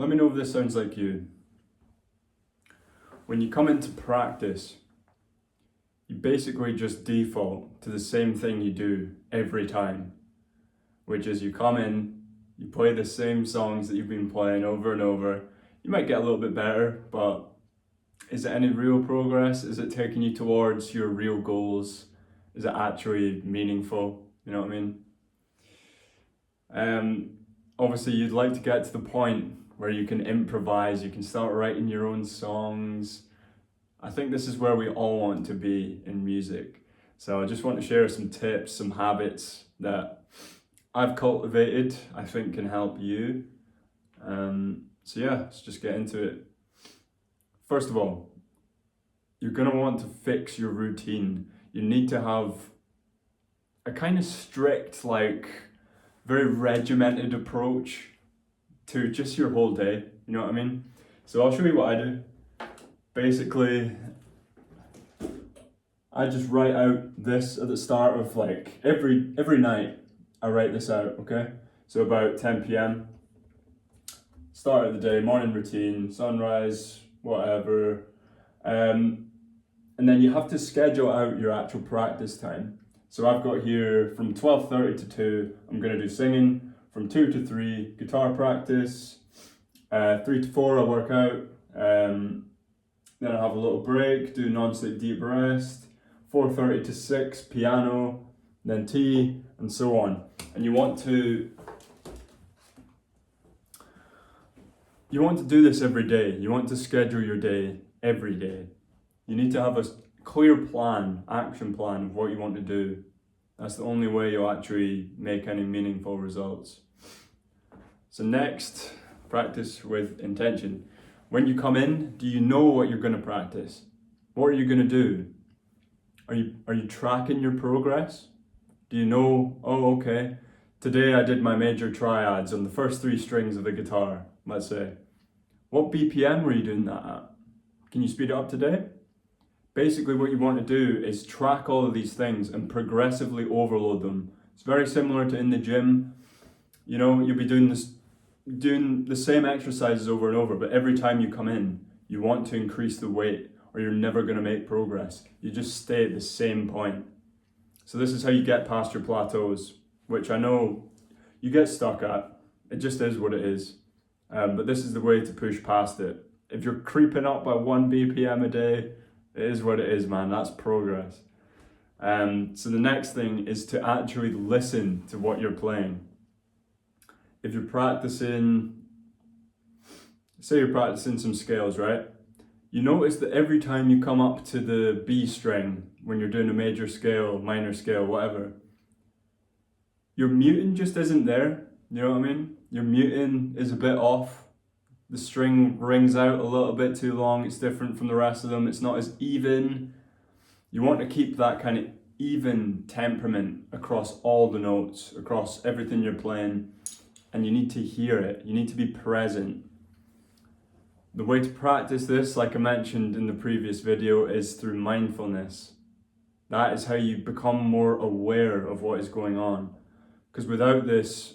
Let me know if this sounds like you. When you come into practice, you basically just default to the same thing you do every time, which is you come in, you play the same songs that you've been playing over and over. You might get a little bit better, but is it any real progress? Is it taking you towards your real goals? Is it actually meaningful? You know what I mean? Obviously, you'd like to get to the point where you can improvise, you can start writing your own songs. I think this is where we all want to be in music. So I just want to share some tips, some habits that I've cultivated, I think can help you. So yeah, let's just get into it. First of all, you're gonna want to fix your routine. You need to have a kind of strict, very regimented approach to just your whole day, you know what I mean? So I'll show you what I do. Basically, I just write out this at the start of every night. I write this out, okay? So about 10 p.m. Start of the day, morning routine, sunrise, whatever. And then you have to schedule out your actual practice time. So I've got here from 12:30 to 2, I'm gonna do singing. From 2 to 3, guitar practice. 3 to 4, I work out. Then I have a little break, do non-sleep deep rest. 4:30 to 6, piano, then tea, and so on. And you want to do this every day. You want to schedule your day every day. You need to have a clear plan, action plan of what you want to do. That's the only way you'll actually make any meaningful results. So next, practice with intention. When you come in, do you know what you're going to practice? What are you going to do? Are you tracking your progress? Do you know, oh, okay, today I did my major triads on the first 3 strings of the guitar, let's say. What BPM were you doing that at? Can you speed it up today? Basically, what you want to do is track all of these things and progressively overload them. It's very similar to in the gym. You know, you'll be doing the same exercises over and over, but every time you come in, you want to increase the weight or you're never going to make progress. You just stay at the same point. So this is how you get past your plateaus, which I know you get stuck at. It just is what it is. But this is the way to push past it. If you're creeping up by 1 BPM a day, it is what it is, man. That's progress. So the next thing is to actually listen to what you're playing. If you're practicing, say you're practicing some scales, right? You notice that every time you come up to the B string, when you're doing a major scale, minor scale, whatever, your muting just isn't there. You know what I mean? Your muting is a bit off. The string rings out a little bit too long. It's different from the rest of them. It's not as even. You want to keep that kind of even temperament across all the notes, across everything you're playing. And you need to hear it. You need to be present. The way to practice this, like I mentioned in the previous video, is through mindfulness. That is how you become more aware of what is going on. Because without this,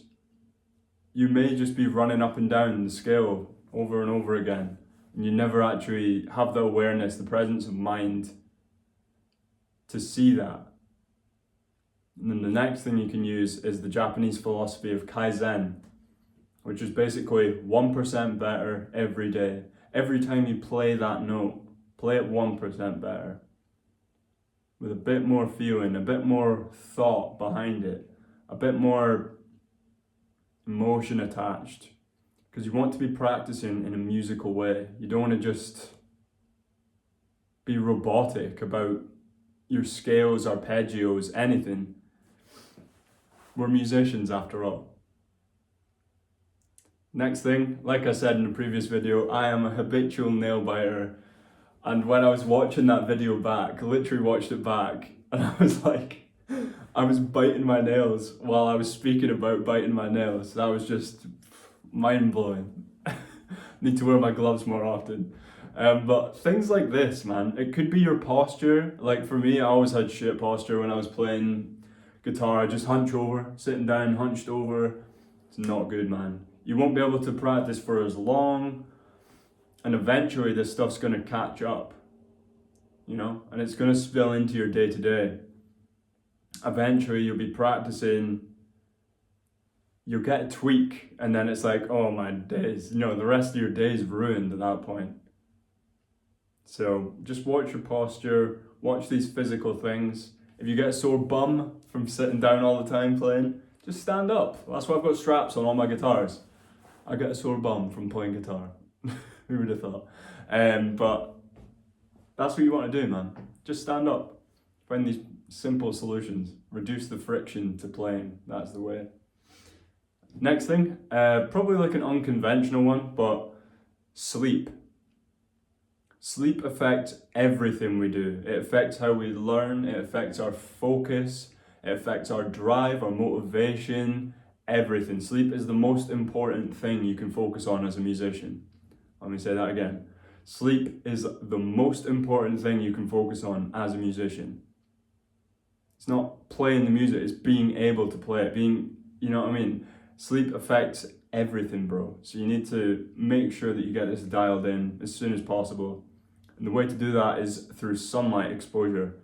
you may just be running up and down the scale over and over again. And you never actually have the awareness, the presence of mind to see that. And then the next thing you can use is the Japanese philosophy of Kaizen, which is basically 1% better every day. Every time you play that note, play it 1% better. With a bit more feeling, a bit more thought behind it, a bit more emotion attached. Because you want to be practicing in a musical way. You don't want to just be robotic about your scales, arpeggios, anything. We're musicians after all. Next thing, like I said in the previous video, I am a habitual nail biter. And when I was watching that video back, literally watched it back, and I was biting my nails while I was speaking about biting my nails. That was just mind-blowing. Need to wear my gloves more often. But things like this, man, it could be your posture. Like for me, I always had shit posture when I was playing guitar. I just hunch over, sitting down, hunched over. It's not good, man. You won't be able to practice for as long, and eventually this stuff's going to catch up, you know, and it's going to spill into your day to day. Eventually you'll be practicing, you'll get a tweak, and then it's like, oh my days, you know, the rest of your day is ruined at that point. So just watch your posture, watch these physical things. If you get a sore bum from sitting down all the time playing, just stand up. That's why I've got straps on all my guitars. I get a sore bum from playing guitar. Who would have thought? But that's what you want to do, man. Just stand up. Find these simple solutions. Reduce the friction to playing. That's the way. Next thing, probably like an unconventional one, but sleep. Sleep affects everything we do. It affects how we learn, it affects our focus, it affects our drive, our motivation, everything. Sleep is the most important thing you can focus on as a musician. Let me say that again. Sleep is the most important thing you can focus on as a musician. It's not playing the music, it's being able to play it, you know what I mean? Sleep affects everything, bro. So you need to make sure that you get this dialed in as soon as possible. And the way to do that is through sunlight exposure.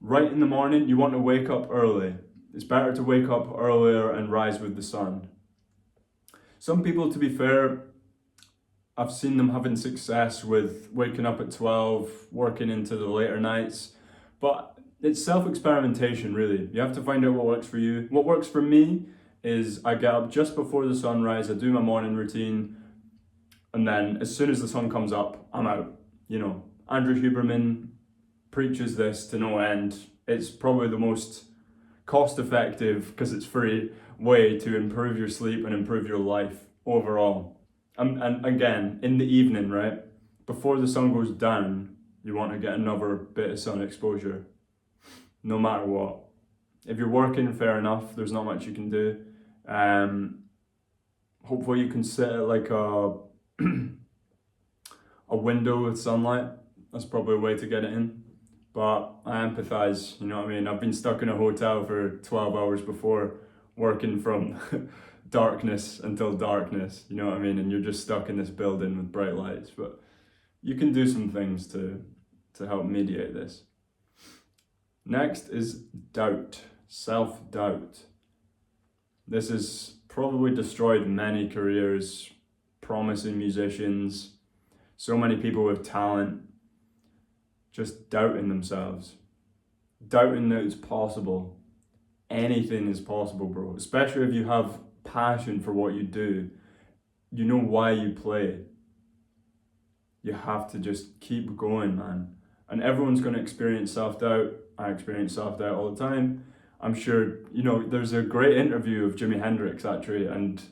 Right in the morning, you want to wake up early. It's better to wake up earlier and rise with the sun. Some people, to be fair, I've seen them having success with waking up at 12, working into the later nights, but it's self-experimentation, really. You have to find out what works for you. What works for me is I get up just before the sunrise, I do my morning routine, and then as soon as the sun comes up, I'm out. You know, Andrew Huberman preaches this to no end. It's probably the most cost-effective, because it's free, way to improve your sleep and improve your life overall. And again, in the evening, right, before the sun goes down, you want to get another bit of sun exposure, no matter what. If you're working, fair enough, there's not much you can do. Hopefully you can sit at like a window with sunlight. That's probably a way to get it in. But I empathize, you know what I mean? I've been stuck in a hotel for 12 hours before, working from darkness until darkness, you know what I mean? And you're just stuck in this building with bright lights. But you can do some things to help mediate this. Next is doubt, self-doubt. This has probably destroyed many careers, promising musicians, so many people with talent, just doubting themselves, doubting that it's possible. Anything is possible, bro, especially if you have passion for what you do. You know why you play. You have to just keep going, man. And everyone's going to experience self-doubt. I experience self-doubt all the time. I'm sure, you know, there's a great interview of Jimi Hendrix actually, and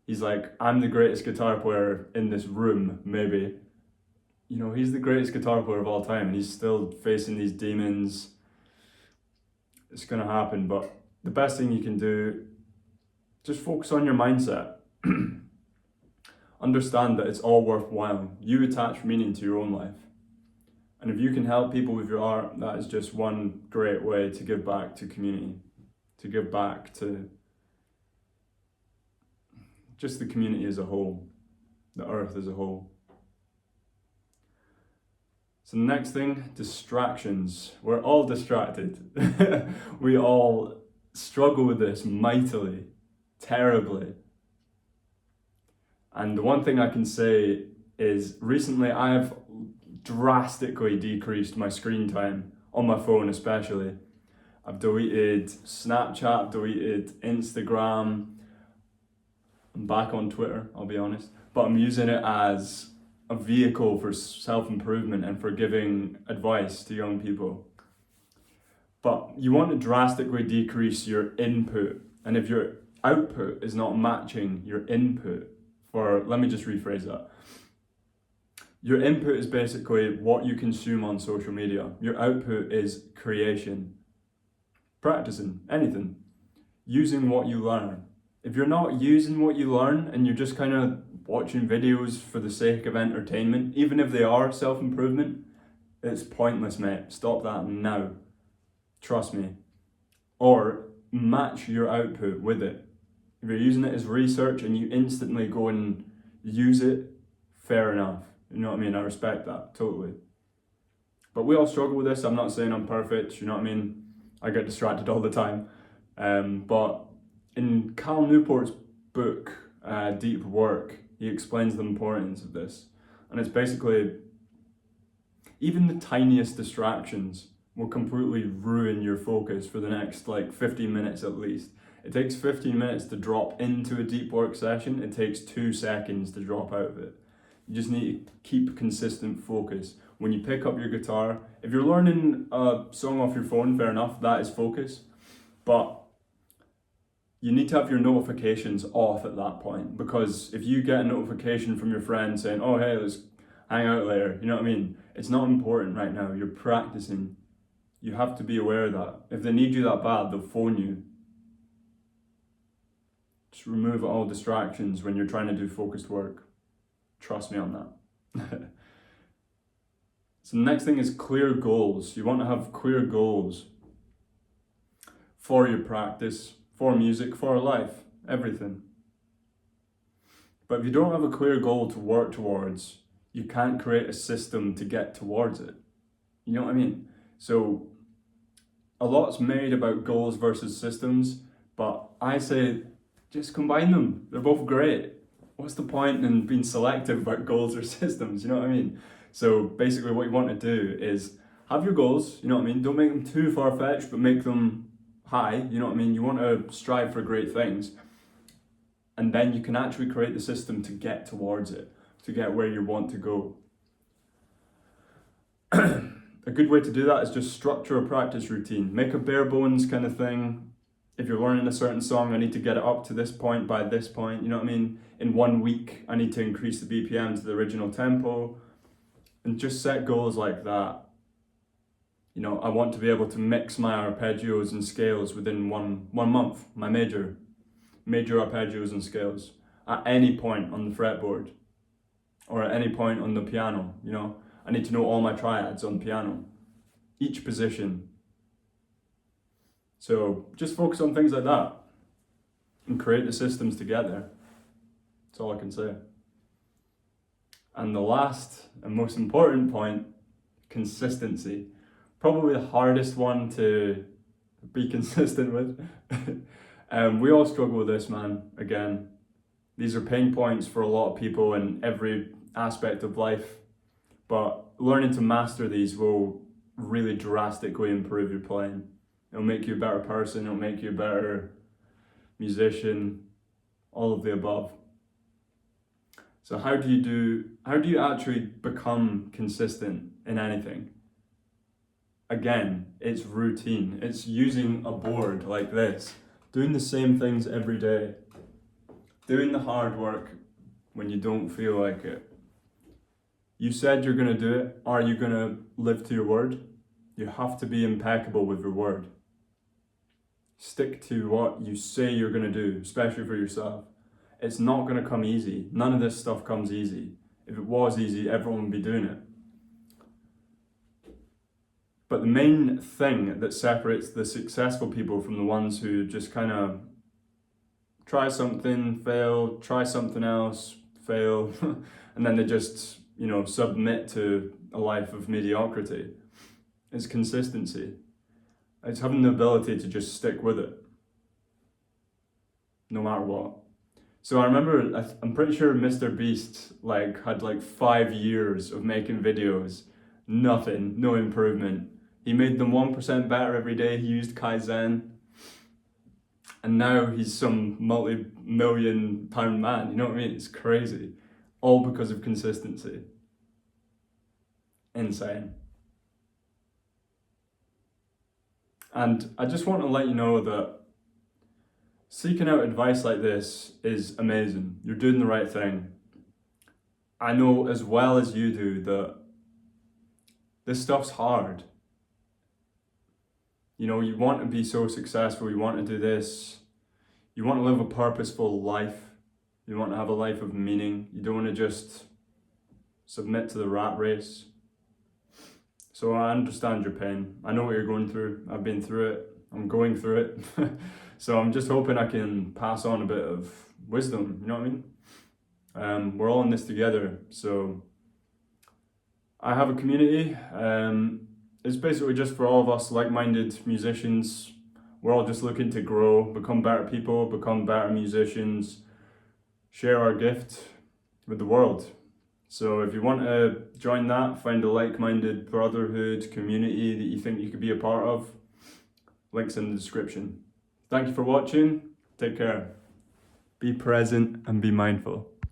he's like, I'm the greatest guitar player in this room, maybe. You know, he's the greatest guitar player of all time, and he's still facing these demons. It's going to happen, but the best thing you can do, just focus on your mindset. Understand that it's all worthwhile. You attach meaning to your own life. And if you can help people with your art, that is just one great way to give back to community, to give back to just the community as a whole, the earth as a whole. So the next thing, distractions. We're all distracted. We all struggle with this mightily, terribly. And the one thing I can say is recently I have drastically decreased my screen time on my phone especially. I've deleted Snapchat, I've deleted Instagram. I'm back on Twitter, I'll be honest. But I'm using it as a vehicle for self-improvement and for giving advice to young people. But you want to drastically decrease your input. And if your output is not matching your input, let me just rephrase that. Your input is basically what you consume on social media. Your output is creation, practicing, anything, using what you learn. If you're not using what you learn and you're just kind of watching videos for the sake of entertainment, even if they are self-improvement, it's pointless, mate. Stop that now. Trust me. Or match your output with it. If you're using it as research and you instantly go and use it, fair enough. You know what I mean? I respect that, totally. But we all struggle with this. I'm not saying I'm perfect, you know what I mean? I get distracted all the time. But in Cal Newport's book, Deep Work, he explains the importance of this. And it's basically, even the tiniest distractions will completely ruin your focus for the next 15 minutes at least. It takes 15 minutes to drop into a deep work session. It takes 2 seconds to drop out of it. You just need to keep consistent focus. When you pick up your guitar, if you're learning a song off your phone, fair enough, that is focus. But you need to have your notifications off at that point, because if you get a notification from your friend saying, oh, hey, let's hang out later, you know what I mean? It's not important right now. You're practicing. You have to be aware of that. If they need you that bad, they'll phone you. Just remove all distractions when you're trying to do focused work. Trust me on that. So the next thing is clear goals. You want to have clear goals for your practice, for music, for life, everything. But if you don't have a clear goal to work towards, you can't create a system to get towards it. You know what I mean? So a lot's made about goals versus systems, but I say just combine them. They're both great. What's the point in being selective about goals or systems? You know what I mean? So basically what you want to do is have your goals, you know what I mean? Don't make them too far-fetched, but make them high, you know what I mean? You want to strive for great things. And then you can actually create the system to get towards it, to get where you want to go. A good way to do that is just structure a practice routine. Make a bare bones kind of thing. If you're learning a certain song, I need to get it up to this point by this point, you know what I mean? In 1 week, I need to increase the BPM to the original tempo. And just set goals like that. You know, I want to be able to mix my arpeggios and scales within one month, my major arpeggios and scales, at any point on the fretboard, or at any point on the piano, you know. I need to know all my triads on piano, each position. So just focus on things like that and create the systems together. That's all I can say. And the last and most important point, consistency. Probably the hardest one to be consistent with. We all struggle with this, man. Again, these are pain points for a lot of people in every aspect of life. But learning to master these will really drastically improve your playing. It'll make you a better person, it'll make you a better musician, all of the above. So how do you actually become consistent in anything? Again, it's routine. It's using a board like this, doing the same things every day, doing the hard work when you don't feel like it. You said you're going to do it. Are you going to live to your word? You have to be impeccable with your word. Stick to what you say you're going to do, especially for yourself. It's not going to come easy. None of this stuff comes easy. If it was easy, everyone would be doing it. But the main thing that separates the successful people from the ones who just kind of try something, fail, try something else, fail, and then they just, submit to a life of mediocrity is consistency. It's having the ability to just stick with it, no matter what. So I remember, I'm pretty sure Mr. Beast had 5 years of making videos, nothing, no improvement. He made them 1% better every day. He used Kaizen, and now he's some multi-million pound man. You know what I mean? It's crazy, all because of consistency. Insane. And I just want to let you know that seeking out advice like this is amazing. You're doing the right thing. I know as well as you do that this stuff's hard. You want to be so successful, you want to do this, you want to live a purposeful life, you want to have a life of meaning, you don't want to just submit to the rat race. So I understand your pain. I know what you're going through. I've been through it. I'm going through it. So I'm just hoping I can pass on a bit of wisdom, you know what I mean? We're all in this together. So I have a community. It's basically just for all of us like-minded musicians. We're all just looking to grow, become better people, become better musicians, share our gift with the world. So if you want to join that, find a like-minded brotherhood community that you think you could be a part of, links in the description. Thank you for watching. Take care. Be present and be mindful.